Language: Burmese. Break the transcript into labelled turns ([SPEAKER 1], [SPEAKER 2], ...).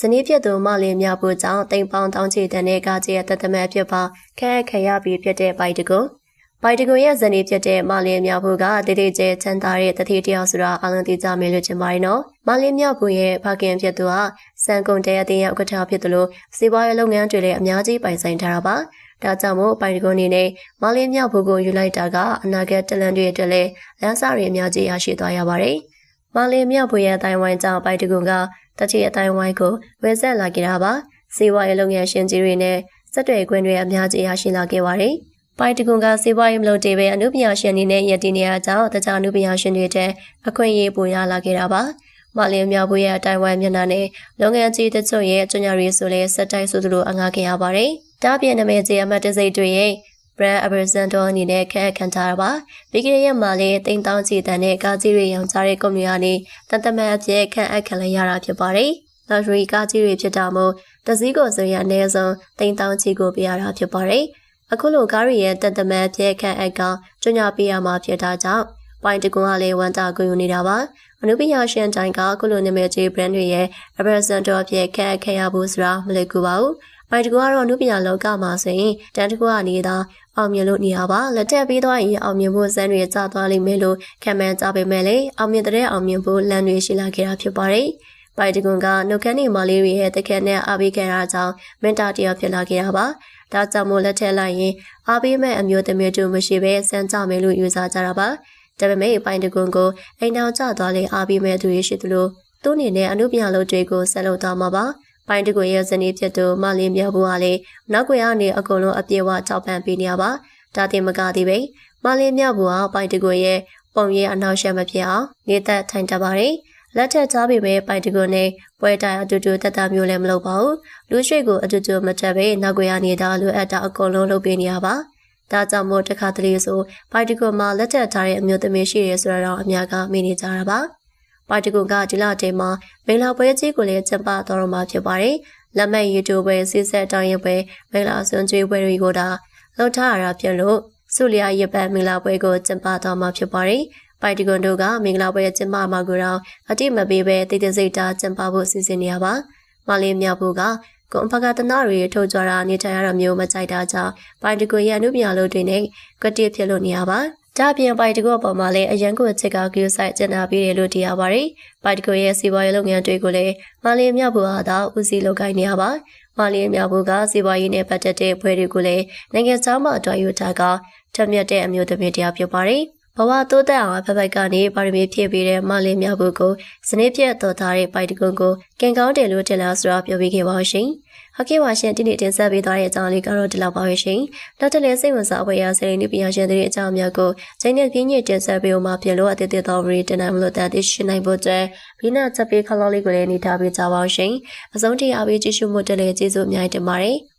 [SPEAKER 1] ဇနီးဖြစ်သူမလေးမြဖို့ကြောင့်တိမ်ပေါင်းတောင်းချီတဲ့ကားကြီးရဲ့တသမတ်ဖြစ်ပါခဲခရပြီးဖြစ်တဲ့ပိုက်တကူရဲ့ဇနီးဖြစ်တဲ့မလေးမြဖို့ကတိတိကျချမ်းသာတဲ့တတိတယောက်ဆိုတာအလုံးသိကြမယ်လို့ထင်ပါတယ်နော်မလေးမြဖို့ရဲ့ဖခင်ဖြစ်သူဟာစံကုန်တဲ့အတင်းရဲ့ဥက္ကဋ္ဌဖြစ်တယ်လို့စီးပွားရေးလုပ်ငန်းတွေလည်းအများကြီးပိုင်ဆိုင်ထားတာပါဒါကြောင့်မို့ပိုင်တကူအနေနဲ့မလေးမြဖို့ကိုယူလိုက်တာကအနာဂတ်တလန်တွေအတွက်လည်းလမ်းစာတွေအများကြီးရရှိသွားရပါတယ်မလေးမြဖို့ရဲ့အတိုင်းဝိုင်းကြောင့်ပိုင်တကူကတတိအတိုင်းဝိုင်းကိုဝယ်ဆက်လာခဲ့တာပါစီးပွားရေးလုပ်ငန်းရှင်ကြီးတွေနဲ့စက်တွေခွင့်တွေအများကြီးရရှိလာခဲ့ပါတယ်ပိုင်တကွန်ကစီးပွားရေးမလုပ်သေးပဲအနုပညာရှင်တွေနဲ့ရည်တည်နေရကြောင်းတခြားအနုပညာရှင်တွေတဲ့အခွင့်အရေးပိုရလာခဲ့တာပါမလေးမြဖို့ရဲ့အတိုင်းဝိုင်းမျက်နှာနဲ့လုပ်ငန်းကြီးတချို့ရဲ့ကျွမ်းကျင်ရေးဆိုလဲစက်တိုက်ဆိုသလိုအငှားခဲ့ရပါတယ်ဒါ့အပြင်နာမည်ကြီးအမတ်တစိတ်တွေရဲ့ brand ambassador အနေနဲ့ခန့်အပ်ထားတာပါပြီးခဲ့တဲ့ရက်မှာလည်းတိမ်တောင်းချီတန်တဲ့ကားကြီးတွေရောင်းချတဲ့ကုမ္ပဏီကနေတန်တမန်အဖြစ်ခန့်အပ်ခံရတာဖြစ်ပါတယ်luxury ကားကြီးတွေဖြစ်တာမို့တစည်းကိုဆိုရင်အနည်းဆုံးတိမ်တောင်းချီကိုပြရတာဖြစ်ပါတယ်အခုလိုကားရီရဲ့တန်တမန်ဖြစ်ခန့်အပ်ကကျွညာပေးရမှာဖြစ်တာကြောင့်ပိုင်တကွန်ကလည်းဝန်တာကူယူနေတာပါအနုပညာရှင်တိုင်းကအခုလိုနာမည်ကြီး brand တွေရဲ့ ambassador ဖြစ်ခန့်အပ်ခဲ့ရဖို့ဆိုတာမလွယ်ကူပါဘူးပိုင်တကွန်ကတော့အနုပညာလောကမှာဆိုရင်တန်တကွန်ကနေသာအောင်မြင်လို့နေရပါလက်ထက်ပြီးသွားရင်အောင်မြင်ဖို့စံတွေကျသွားလိမ့်မယ်လို့ခံမှန်းကြပေမဲ့လည်းအောင်မြင်တဲ့အောင်မြင်ဖို့လမ်းတွေရှိလာခဲ့တာဖြစ်ပါတယ်ပိုင်တကွန်ကနှုတ်ခမ်းနေမလေးတွေရဲ့တကယ်နဲ့အားပေးခဲ့တာကြောင့်မင်တာတရားဖြစ်လာခဲ့တာပါဒါကြောင့်မို့လက်ထက်လိုက်ရင်အားပေးမဲ့အမျိုးသမီးတို့မရှိဘဲစမ်းကြမယ်လို့ယူဆကြတာပါဒါပေမဲ့ပိုင်တကွန်ကိုအိမ်တော်ကျသွားလေအားပေးမဲ့သူတွေရှိသလိုသူ့အနေနဲ့အနုပညာလုပ်တွေကိုဆက်လုပ်သွားမှာပါပိုင်တကွန်ရဲ့ဇနီးဖြစ်သူမလေးမြဘူးဟာလေနောက်ကွယ်ကနေအကုန်လုံးအပြေဝထောက်ပံ့ပေးနေရပါဒါတင်မကသေးပဲမလေးမြဘူးဟာပိုင်တကွန်ရဲ့ပုံရိပ်အနောက်ရှက်မဖြစ်အောင်နေသက်ထိုင်တတ်ပါတယ်လက်ထက်သားပေမဲ့ပိုင်တကွန်နဲ့ပွဲတိုင်အတူတူတက်တာမျိုးလည်းမလုပ်ပါဘူးလူရွှေကိုအတူတူမတက်ပဲနောက်ကွယ်ကနေသားလိုအပ်တာအကုန်လုံးလုပ်ပေးနေရပါဒါကြောင့်မို့တခါတလေဆိုပိုင်တကွန်မှာလက်ထက်ထားတဲ့အမျိုးသမီးရှိရဲဆိုတော့အများကမေးနေကြတာပါပိုင်တကွန်ကဒီလတဲမှာမင်္ဂလာပွဲကြီးကိုလည်းကျင်းပတော်တော်မှာဖြစ်ပါတယ်လက်မှတ်ရေးထိုးပွဲစစ်ဆက်တောင်းရင်ပွဲမင်္ဂလာဆွန်ကျွေးပွဲတွေကိုဒါလုပ်ထားရတာဖြစ်လို့ဆုလျာရပတ်မင်္ဂလာပွဲကိုကျင်းပတော်မှာဖြစ်ပါတယ်ပိုင်တကွန်တို့ကမင်္ဂလာပွဲကျင်းပမှာကိုတော့အတိမပေးပဲတိတ်တစိတ်တာကျင်းပဖို့စီစဉ်နေရပါမလေးမြဖို့ကကွန်ဖကတနာတွေထုတ်ကြတာနေထိုင်ရတာမျိုးမကြိုက်တာကြောင့်ပိုင်တကွန်ရဲ့အနုပညာလုပ်တွေနဲ့ကွက်တိဖြစ်လို့နေရပါဒါပြင်ပိုင်တကွန်ပေါ်မှာလည်းအရန်ကိုချစ်ကကူဆိုင်ကျန်တာပြီးတယ်လို့သိရပါတယ်ပိုင်တကွန်ရဲ့စီးပွားရေးလုပ်ငန်းတွေကိုလည်းမလေးမြဖို့ဟာတော့ဦးစီးလုပ်ကိုင်နေရပါမလေးမြဖို့ကစီးပွားရေးနဲ့ပတ်သက်တဲ့ဖွဲ့တွေကိုလည်းနိုင်ငံခြားမှာအတွာယူထားကထက်မြက်တဲ့အမျိုးသမီးတရားဖြစ်ပါတယ်ဘဝတိုးတက်အောင်ဖက်ဖက်ကနေပါရမီဖြည့်ပေးတဲ့မလေးမြဖို့ကိုစနစ်ပြတ်တော်ထားတဲ့ပိုင်တကွန်ကိုကင်ကောင်းတယ်လို့တင်လာဆိုတာပြောပြခဲ့ပါရှင်။ဟုတ်ကဲ့ပါရှင်ဒီနေ့တင်ဆက်ပေးသွားတဲ့အကြောင်းလေးကတော့ဒီလောက်ပါပဲရှင်။နောက်ထပ်လည်းစိတ်ဝင်စားဖွယ်ရာစရိတ်နည်းပညာရှင်တွေအကြောင်းအများကိုချိန်နဲ့ပြင်းညစ်တင်ဆက်ပေးအောင်မှာပြင်လို့အသေးသေးတော်ရီတင်နိုင်မလို့တန်သိရှိနိုင်ဖို့အတွက်ဘီနာချက်ပေးခလောက်လေးကိုလည်းနေထားပေးကြပါအောင်ရှင်။အဆုံးထိအားပေးကြည့်ရှုမှုတက်လည်းကျေးဇူးအများကြီးတင်ပါတယ်။